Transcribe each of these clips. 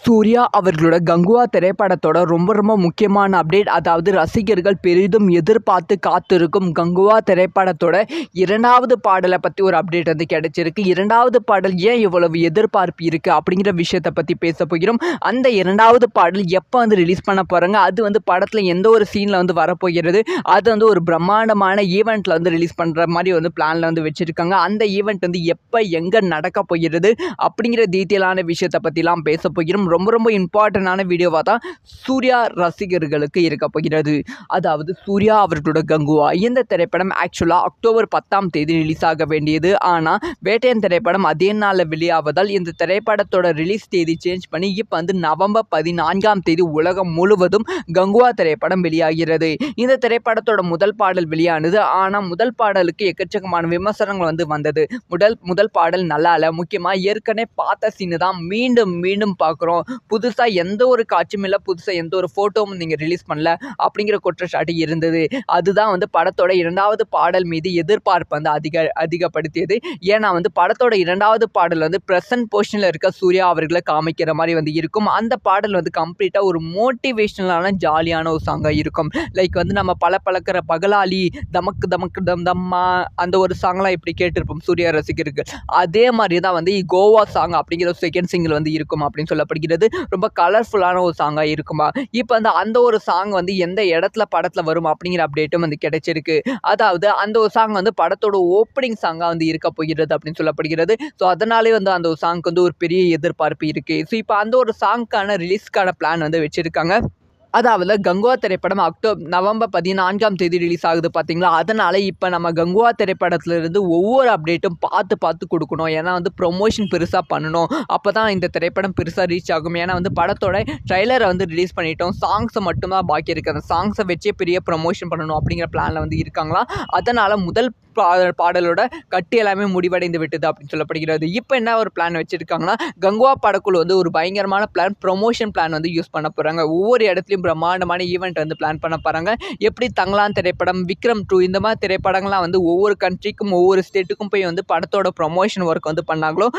சூர்யா அவர்களோட கங்குவா திரைப்படத்தோட ரொம்ப முக்கியமான அப்டேட். அதாவது ரசிகர்கள் பெரிதும் எதிர்பார்த்து காத்திருக்கும் கங்குவா திரைப்படத்தோட 2வது பாடலை பற்றி ஒரு அப்டேட் வந்து கிடைச்சிருக்கு. 2வது பாடல் ஏன் இவ்வளவு எதிர்பார்ப்பு இருக்குது அப்படிங்கிற விஷயத்தை பற்றி பேச போகிறோம். அந்த 2வது பாடல் எப்போ வந்து ரிலீஸ் பண்ண போகிறாங்க, அது வந்து படத்தில் எந்த ஒரு சீனில் வந்து வரப்போகிறது, அது வந்து ஒரு பிரம்மாண்டமான ஈவெண்ட்டில் வந்து ரிலீஸ் பண்ணுற மாதிரி வந்து பிளானில் வந்து வச்சுருக்காங்க. அந்த ஈவெண்ட் வந்து எப்போ எங்கே நடக்க போகிறது அப்படிங்கிற டீட்டெயிலான விஷயத்தை பற்றிலாம் பேச போகிறோம். ரொம்ப இம்பார்ட்டண்டான வீடியோவாக தான் சூர்யா ரசிகர்களுக்கு இருக்க போகிறது. அதாவது சூர்யா அவர்களோட கங்குவா இந்த திரைப்படம் ஆக்சுவலாக அக்டோபர் 10ஆம் தேதி ரிலீஸ் ஆக வேண்டியது. ஆனால் வேட்டையன் திரைப்படம் அதே நாளில் வெளியாவதால் இந்த திரைப்படத்தோட ரிலீஸ் தேதி சேஞ்ச் பண்ணி இப்போ வந்து நவம்பர் 14ஆம் தேதி உலகம் முழுவதும் கங்குவா திரைப்படம் வெளியாகிறது. இந்த திரைப்படத்தோட முதல் பாடல் வெளியானது. ஆனால் முதல் பாடலுக்கு எக்கச்சக்கமான விமர்சனங்கள் வந்து வந்தது. முதல் பாடல் நல்லா இல்லை. முக்கியமாக ஏற்கனவே பார்த்த சீனு தான் மீண்டும் பார்க்குறோம். புதுசாக எந்த ஒரு காட்சியும் இல்லை, புதுசாக எந்த ஒரு ஃபோட்டோவும் நீங்கள் ரிலீஸ் பண்ணல அப்படிங்கிற குற்றச்சாட்டு இருந்தது. அதுதான் வந்து படத்தோட 2வது பாடல் மீது எதிர்பார்ப்பு வந்து அதிகப்படுத்தியது. ஏன்னா வந்து படத்தோட 2வது பாடல் வந்து ப்ரெசன்ட் பொசிஷனில் இருக்க சூர்யா அவர்களை காமிக்கிற மாதிரி வந்து இருக்கும். அந்த பாடல் வந்து கம்ப்ளீட்டாக ஒரு மோட்டிவேஷ்னலான ஜாலியான ஒரு சாங்காக இருக்கும். லைக் வந்து நம்ம பழக்கிற பகலாலி தமக்கு தமக்கு தம் தம்மா அந்த ஒரு சாங்லாம் இப்படி கேட்டிருப்போம் சூர்யா ரசிகருக்கு. அதே மாதிரி தான் வந்து கோவா சாங் அப்படிங்கிற ஒரு செகண்ட் சிங்கிள் வந்து இருக்கும் அப்படின்னு சொல்லப்படுகிறது. ரொம்ப கலர்ஃபுல்லான ஒரு சாங்காக இருக்குமா. இப்போ வந்து அந்த ஒரு சாங் வந்து எந்த இடத்துல படத்தில் வரும் அப்படிங்கிற அப்டேட்டும் வந்து கிடைச்சிருக்கு. அதாவது அந்த ஒரு சாங் வந்து படத்தோட ஓப்பனிங் சாங்காக வந்து இருக்க போகிறது அப்படின்னு சொல்லப்படுகிறது. ஸோ அதனாலே வந்து அந்த ஒரு சாங்க்கு வந்து ஒரு பெரிய எதிர்பார்ப்பு இருக்குது. ஸோ இப்போ அந்த ஒரு சாங்க்கான ரிலீஸ்க்கான பிளான் வந்து வச்சுருக்காங்க. அதாவது கங்குவா திரைப்படம் நவம்பர் 14ஆம் தேதி ரிலீஸ் ஆகுது பார்த்தீங்களா. அதனால் இப்போ நம்ம கங்குவா திரைப்படத்திலிருந்து ஒவ்வொரு அப்டேட்டும் பார்த்து கொடுக்கணும். ஏன்னா வந்து ப்ரொமோஷன் பெருசாக பண்ணணும். அப்போ தான் இந்த திரைப்படம் பெருசாக ரீச் ஆகும். ஏன்னா வந்து படத்தோட ட்ரைலரை வந்து ரிலீஸ் பண்ணிட்டோம். சாங்ஸை மட்டும்தான் பாக்கி இருக்குது. அந்த சாங்ஸை வச்சே பெரிய ப்ரொமோஷன் பண்ணணும் அப்படிங்கிற பிளானில் வந்து இருக்காங்களா. அதனால் முதல் பாடலோட கட்டு எல்லாமே முடிவடைந்து விட்டது அப்படின்னு சொல்லப்படுகிறது. இப்போ என்ன ஒரு பிளான் வச்சுருக்காங்கன்னா, கங்குவா படக்குழு வந்து ஒரு பயங்கரமான ப்ரொமோஷன் பிளான் வந்து யூஸ் பண்ண போகிறாங்க. ஒவ்வொரு இடத்துலையும் பிரம்மாண்டமான ஈவெண்ட் வந்து பிளான் பண்ண போகிறாங்க. எப்படி தங்கலான் திரைப்படம், விக்ரம் 2 இந்த மாதிரி திரைப்படங்கள்லாம் வந்து ஒவ்வொரு கண்ட்ரிக்கும் ஒவ்வொரு ஸ்டேட்டுக்கும் போய் வந்து படத்தோட ப்ரொமோஷன் ஒர்க் வந்து பண்ணாங்களோ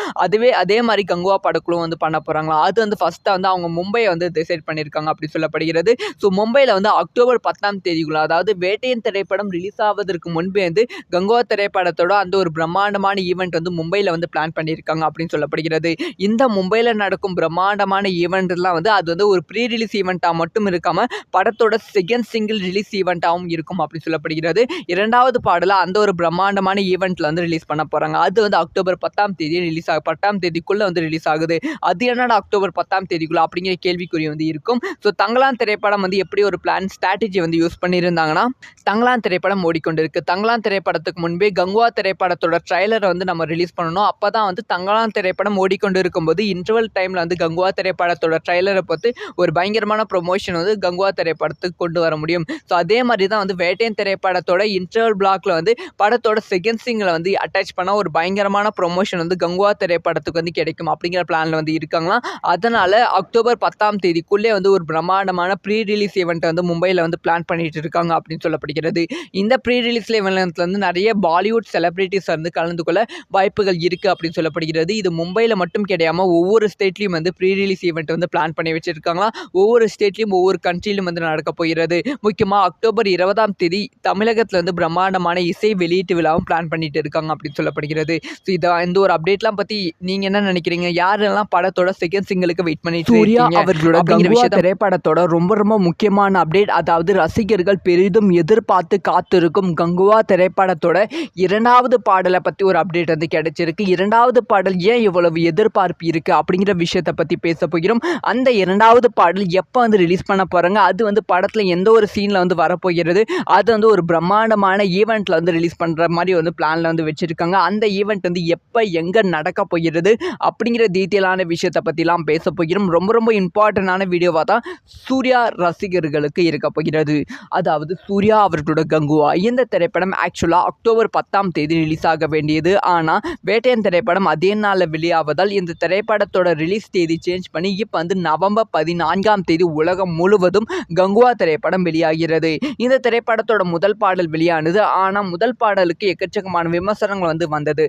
அதே மாதிரி கங்குவா படக்குழு வந்து பண்ண போகிறாங்களா. அது வந்து ஃபஸ்ட்டாக வந்து அவங்க மும்பையை வந்து டிசைட் பண்ணியிருக்காங்க அப்படி சொல்லப்படுகிறது. ஸோ மும்பையில் வந்து அக்டோபர் 10ஆம் தேதிக்குள்ள, அதாவது வேட்டையன் திரைப்படம் ரிலீஸ் ஆவதற்கு முன்பே வந்து கங்குவா திரைப்படத்தோட அந்த ஒரு பிரம்மாண்டமான ஈவெண்ட் வந்து மும்பையில் வந்து பிளான் பண்ணியிருக்காங்க அப்படின்னு சொல்லப்படுகிறது. இந்த மும்பையில் நடக்கும் பிரம்மாண்டமான ஈவெண்ட்லாம் வந்து அது வந்து ஒரு ப்ரீ ரிலீஸ் ஈவெண்ட்டாக மட்டும் இருக்காமல் படத்தோட செகண்ட் சிங்கிள் ரிலீஸ் ஈவெண்ட்டாகவும் இருக்கும் அப்படின்னு சொல்லப்படுகிறது. 2வது பாடலை அந்த ஒரு பிரம்மாண்டமான ஈவெண்ட்டில் வந்து ரிலீஸ் பண்ண போகிறாங்க. அது வந்து அக்டோபர் 10ஆம் தேதி 10ஆம் தேதிக்குள்ளே வந்து ரிலீஸ் ஆகுது. அது என்னடா அக்டோபர் 10ஆம் தேதிக்குள்ளே அப்படிங்கிற கேள்விக்குறி வந்து இருக்கும். ஸோ தங்கலான் திரைப்படம் வந்து எப்படி ஒரு பிளான் ஸ்ட்ராட்டஜி வந்து யூஸ் பண்ணியிருந்தாங்கன்னா, தங்கலான் திரைப்படம் ஓடிக்கொண்டிருக்கு. தங்கலான் திரைப்படத்துக்கு முன்பே கங்குவா திரைப்படத்தோட ட்ரைலரை வந்து நம்ம ரிலீஸ் பண்ணணும். அப்போ தான் வந்து தங்கலான் திரைப்படம் ஓடிக்கொண்டு இருக்கும்போது இன்டர்வல் டைமில் வந்து கங்குவா திரைப்படத்தோட ட்ரைலரை பார்த்து ஒரு பயங்கரமான ப்ரொமோஷன் வந்து கங்குவா திரைப்படத்துக்கு கொண்டு வர முடியும். ஸோ அதே மாதிரி தான் வந்து வேட்டையன் திரைப்படத்தோட இன்டர்வல் பிளாக்ல வந்து படத்தோட செகண்ட் சிங்கில் வந்து அட்டாச் பண்ணால் ஒரு பயங்கரமான ப்ரொமோஷன் வந்து கங்குவா திரைப்படத்துக்கு வந்து கிடைக்கும் அப்படிங்கிற பிளானில் வந்து இருக்காங்களாம். அதனால் அக்டோபர் 10ஆம் தேதிக்குள்ளே வந்து ஒரு பிரம்மாண்டமான ப்ரீ ரிலீஸ் ஈவெண்ட்டை வந்து மும்பையில் வந்து பிளான் பண்ணிட்டு இருக்காங்க அப்படின்னு சொல்லப்படுகிறது. இந்த ப்ரீ ரிலீஸ் ஈவெண்ட்ல வந்து நிறைய பாலிவுட் செலிபிரிட்டிஸ் வந்து கலந்து கொள்ள வாய்ப்புகள் இருக்குது அப்படின்னு சொல்லப்படுகிறது. இது மும்பையில் மட்டும் கிடையாமல் ஒவ்வொரு ஸ்டேட்லையும் வந்து ப்ரீ ரிலீஸ் ஈவெண்ட் வந்து பிளான் பண்ணி வச்சிருக்காங்களா. ஒவ்வொரு ஸ்டேட்லையும் ஒவ்வொரு கண்ட்ரியிலும் வந்து நடக்க போகிறது. முக்கியமாக அக்டோபர் 20ஆம் தேதி தமிழகத்தில் வந்து பிரம்மாண்டமான இசை வெளியீட்டு விழாவும் பிளான் பண்ணிட்டு இருக்காங்க அப்படின்னு சொல்லப்படுகிறது. ஸோ இந்த ஒரு அப்டேட்லாம் பற்றி நீங்கள் என்ன நினைக்கிறீங்க? யாரெல்லாம் படத்தோட செகண்ட் சிங்கிளுக்கு வெயிட் பண்ணிட்டு சூர்யா அவர்களோட கங்குவா திரைப்படத்தோட ரொம்ப முக்கியமான அப்டேட். அதாவது ரசிகர்கள் பெரிதும் எதிர்பார்த்து காத்திருக்கும் கங்குவா திரைப்படத்தோட 2வது பாடலை பற்றி ஒரு அப்டேட் வந்து கிடைச்சிருக்கு. 2வது பாடல் ஏன் இவ்வளவு எதிர்பார்ப்பு இருக்குது அப்படிங்கிற விஷயத்தை பற்றி பேச போகிறோம். அந்த 2வது பாடல் எப்போ வந்து ரிலீஸ் பண்ண போகிறாங்க, அது வந்து படத்தில் எந்த ஒரு சீனில் வந்து வரப்போகிறது, அது வந்து ஒரு பிரம்மாண்டமான ஈவெண்ட்டில் வந்து ரிலீஸ் பண்ணுற மாதிரி வந்து பிளானில் வந்து வச்சுருக்காங்க. அந்த ஈவெண்ட் வந்து எப்போ எங்கே நடக்க போகிறது அப்படிங்கிற டீட்டெயிலான விஷயத்தை பற்றிலாம் பேச போகிறோம். ரொம்ப இம்பார்ட்டண்டான வீடியோவாக தான் சூர்யா ரசிகர்களுக்கு இருக்க போகிறது. அதாவது சூர்யா அவர்களோட கங்குவா இந்த திரைப்படம் ஆக்சுவலாக அக்டோபர் 10ஆம் தேதி ரிலீஸ் ஆக வேண்டியது. ஆனால் வேட்டையன் திரைப்படம் அதே நாளில் வெளியாவதால் இந்த திரைப்படத்தோட ரிலீஸ் தேதி சேஞ்ச் பண்ணி இப்போ வந்து நவம்பர் 14ஆம் தேதி உலகம் முழுவதும் கங்குவா திரைப்படம் வெளியாகிறது. இந்த திரைப்படத்தோட முதல் பாடல் வெளியானது. ஆனால் முதல் பாடலுக்கு எக்கச்சக்கமான விமர்சனங்கள் வந்தது.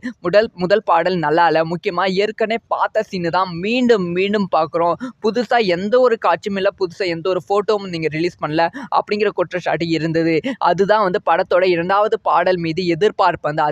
முதல் பாடல் நல்லா இல்லை. முக்கியமாக ஏற்கனவே பார்த்த சீனு தான் மீண்டும் மீண்டும் பார்க்குறோம். புதுசாக எந்த ஒரு காட்சியும் இல்லை, புதுசாக எந்த ஒரு ஃபோட்டோவும் நீங்கள் ரிலீஸ் பண்ணல அப்படிங்கிற குற்றச்சாட்டு இருந்தது. அதுதான் வந்து படத்தோட 2வது பாடல் மீது எதிர்பார்ப்பு வந்து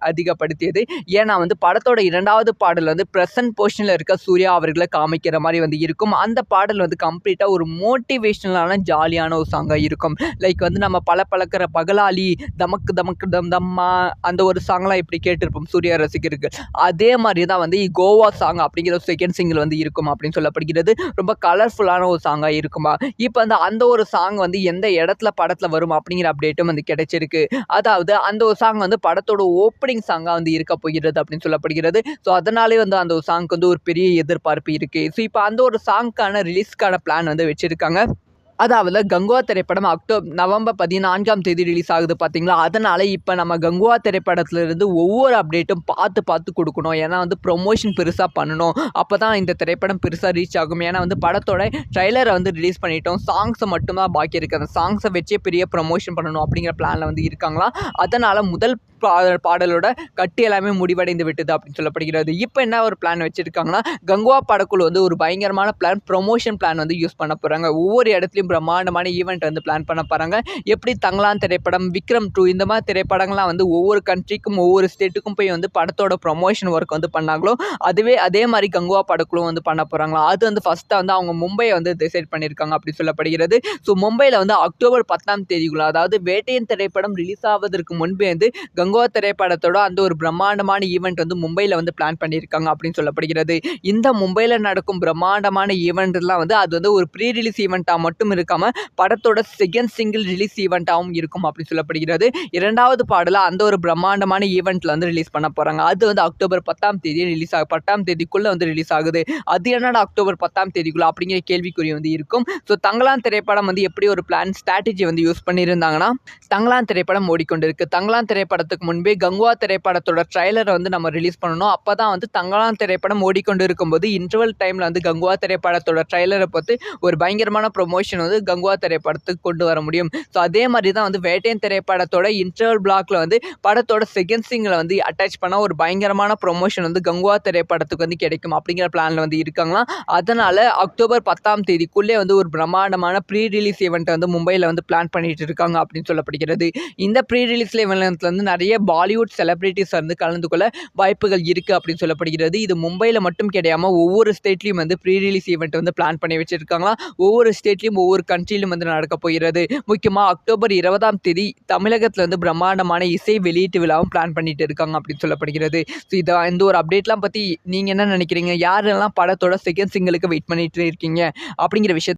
அதிகப்படுத்தியது. ஏன்னா வந்து படத்தோட 2வது பாடல் வந்து ப்ரெசன்ட் பொசிஷனில் இருக்க சூர்யா அவர்களை காமிக்கிற மாதிரி வந்து இருக்கும். அந்த பாடல் வந்து கம்ப்ளீட்டாக ஒரு மோட்டிவேஷ்னலான ஜாலியான ஒரு சாங்காக இருக்கும். லைக் வந்து நம்ம பளபளக்கிற பகலாலி, தமக்கு தமக்கு தம் தம்மா அந்த ஒரு சாங்லாம் இப்படி கேட்டிருப்போம் சூர்யா ரசிகருக்கு. அதே மாதிரி தான் வந்து கோவா சாங் அப்படிங்கிற ஒரு செகண்ட் சிங்கிள் வந்து இருக்கும் அப்படின்னு சொல்லப்படுகிறது. ரொம்ப கலர்ஃபுல்லான ஒரு சாங்காக இருக்குமா. இப்போ வந்து அந்த ஒரு சாங் வந்து எந்த இடத்துல படத்தில் வரும் அப்படிங்கிற அப்டேட்டும் வந்து கிடைச்சிருக்கு. அதாவது அந்த ஒரு சாங் வந்து படத்தோட ஓப்பனிங் சாங்காக வந்து இருக்க போகிறது அப்படின்னு சொல்லப்படுகிறது. ஸோ அதனாலே வந்து அந்த ஒரு சாங்க்கு வந்து ஒரு பெரிய எதிர்பார்ப்பு இருக்குது. ஸோ இப்போ அந்த ஒரு சாங்க்கான ரிலீஸ்க்கான பிளான் வந்து வச்சுருக்காங்க. அதாவது கங்குவா திரைப்படம் நவம்பர் 14ஆம் தேதி ரிலீஸ் ஆகுது பார்த்தீங்களா. அதனால் இப்போ நம்ம கங்குவா திரைப்படத்திலிருந்து ஒவ்வொரு அப்டேட்டும் பார்த்து கொடுக்கணும். ஏன்னா வந்து ப்ரொமோஷன் பெருசாக பண்ணணும். அப்போ தான் இந்த திரைப்படம் பெருசாக ரீச் ஆகும். ஏன்னா வந்து படத்தோட ட்ரைலரை வந்து ரிலீஸ் பண்ணிட்டோம். சாங்ஸை மட்டும்தான் பாக்கி இருக்குது. அந்த சாங்ஸை வச்சே பெரிய ப்ரொமோஷன் பண்ணணும் அப்படிங்கிற பிளானில் வந்து இருக்காங்களா. அதனால் முதல் பாடலோட கட்டு எல்லாமே முடிவடைந்து விட்டது அப்படின்னு சொல்லப்படுகிறது. இப்போ என்ன ஒரு பிளான் வச்சுருக்காங்கன்னா, கங்குவா படக்குழு வந்து ஒரு பயங்கரமான ப்ரொமோஷன் பிளான் வந்து யூஸ் பண்ண போகிறாங்க. ஒவ்வொரு இடத்துலையும் பிரம்மாண்டமான ஈவெண்ட் வந்து பிளான் பண்ண போகிறாங்க. எப்படி தங்கலான் திரைப்படம், விக்ரம் 2 இந்த மாதிரி திரைப்படங்கள்லாம் வந்து ஒவ்வொரு கண்ட்ரிக்கும் ஒவ்வொரு ஸ்டேட்டுக்கும் போய் வந்து படத்தோட ப்ரொமோஷன் ஒர்க் வந்து பண்ணாங்களோ அதே மாதிரி கங்குவா படக்குழு வந்து பண்ண போகிறாங்களா. அது வந்து ஃபஸ்ட்டாக வந்து அவங்க மும்பையை வந்து டிசைட் பண்ணியிருக்காங்க அப்படி சொல்லப்படுகிறது. ஸோ மும்பையில் வந்து அக்டோபர் 10ஆம் தேதிக்குள்ள, அதாவது வேட்டையன் திரைப்படம் ரிலீஸ் ஆவதற்கு முன்பே வந்து கங்குவா திரைப்படத்தோட அந்த ஒரு பிரம்மாண்டமான ஈவெண்ட் வந்து மும்பையில் வந்து பிளான் பண்ணியிருக்காங்க அப்படின்னு சொல்லப்படுகிறது. இந்த மும்பையில் நடக்கும் பிரம்மாண்டமான ஈவெண்ட்லாம் வந்து அது வந்து ஒரு ப்ரீ ரிலீஸ் ஈவெண்ட்டாக மட்டும் இருக்காமல் படத்தோட செகண்ட் சிங்கிள் ரிலீஸ் ஈவெண்ட்டாகவும் இருக்கும் அப்படின்னு சொல்லப்படுகிறது. 2வது பாடலை அந்த ஒரு பிரம்மாண்டமான ஈவெண்ட்டில் வந்து ரிலீஸ் பண்ண போகிறாங்க. அது வந்து அக்டோபர் 10ஆம் தேதி 10ஆம் தேதிக்குள்ளே வந்து ரிலீஸ் ஆகுது. அது என்னடா அக்டோபர் 10ஆம் தேதிக்குள்ளே அப்படிங்கிற கேள்விக்குறி வந்து இருக்கும். ஸோ தங்கலான் திரைப்படம் வந்து எப்படி ஒரு பிளான் ஸ்ட்ராட்டஜி வந்து யூஸ் பண்ணியிருந்தாங்கன்னா, தங்கலான் திரைப்படம் ஓடிக்கொண்டிருக்கு. தங்கலான் திரைப்படத்துக்கு முன்பே கங்குவா திரைப்படத்தோட ட்ரைலரை வந்து நம்ம ரிலீஸ் பண்ணணும். அப்போ தான் வந்து தங்கலான் திரைப்படம் ஓடிக்கொண்டு இருக்கும்போது இன்டர்வல் டைமில் வந்து கங்குவா திரைப்படத்தோட ட்ரைலரை பார்த்து ஒரு பயங்கரமான ப்ரொமோஷன் வந்து கங்குவா திரைப்படத்துக்கு கொண்டு வர முடியும். ஸோ அதே மாதிரி தான் வந்து வேட்டையன் திரைப்படத்தோட இன்டர்வல் பிளாக்ல வந்து படத்தோட செகண்ட் சிங்கில் வந்து அட்டாச் பண்ண ஒரு பயங்கரமான ப்ரொமோஷன் வந்து கங்குவா திரைப்படத்துக்கு வந்து கிடைக்கும் அப்படிங்கிற பிளானில் வந்து இருக்காங்களாம். அதனால் அக்டோபர் 10ஆம் தேதிக்குள்ளே வந்து ஒரு பிரம்மாண்டமான ப்ரீ ரிலீஸ் ஈவெண்ட்டை வந்து மும்பையில் வந்து பிளான் பண்ணிட்டு இருக்காங்க அப்படின்னு சொல்லப்படுகிறது. இந்த ப்ரீ ரிலீஸ் ஈவெண்ட்ல வந்து நிறைய பாலிவுட் செலிபிரிட்டிஸ் வந்து கலந்து கொள்ள வாய்ப்புகள் இருக்குது அப்படின்னு சொல்லப்படுகிறது. இது மும்பையில் மட்டும் கிடையாமல் ஒவ்வொரு ஸ்டேட்லையும் வந்து ப்ரீ ரிலீஸ் ஈவெண்ட் வந்து பிளான் பண்ணி வச்சிருக்காங்களா. ஒவ்வொரு ஸ்டேட்லையும் ஒவ்வொரு கண்ட்ரியிலும் வந்து நடக்க போகிறது. முக்கியமாக அக்டோபர் 20ஆம் தேதி தமிழகத்தில் வந்து பிரம்மாண்டமான இசை வெளியீட்டு விழாவும் பிளான் பண்ணிட்டு இருக்காங்க அப்படின்னு சொல்லப்படுகிறது. ஸோ இந்த ஒரு அப்டேட்லாம் பற்றி நீங்கள் என்ன நினைக்கிறீங்க? யாரெல்லாம் படத்தோட செகண்ட் சிங்கிளுக்கு வெயிட் பண்ணிட்டு இருக்கீங்க அப்படிங்கிற விஷயத்தை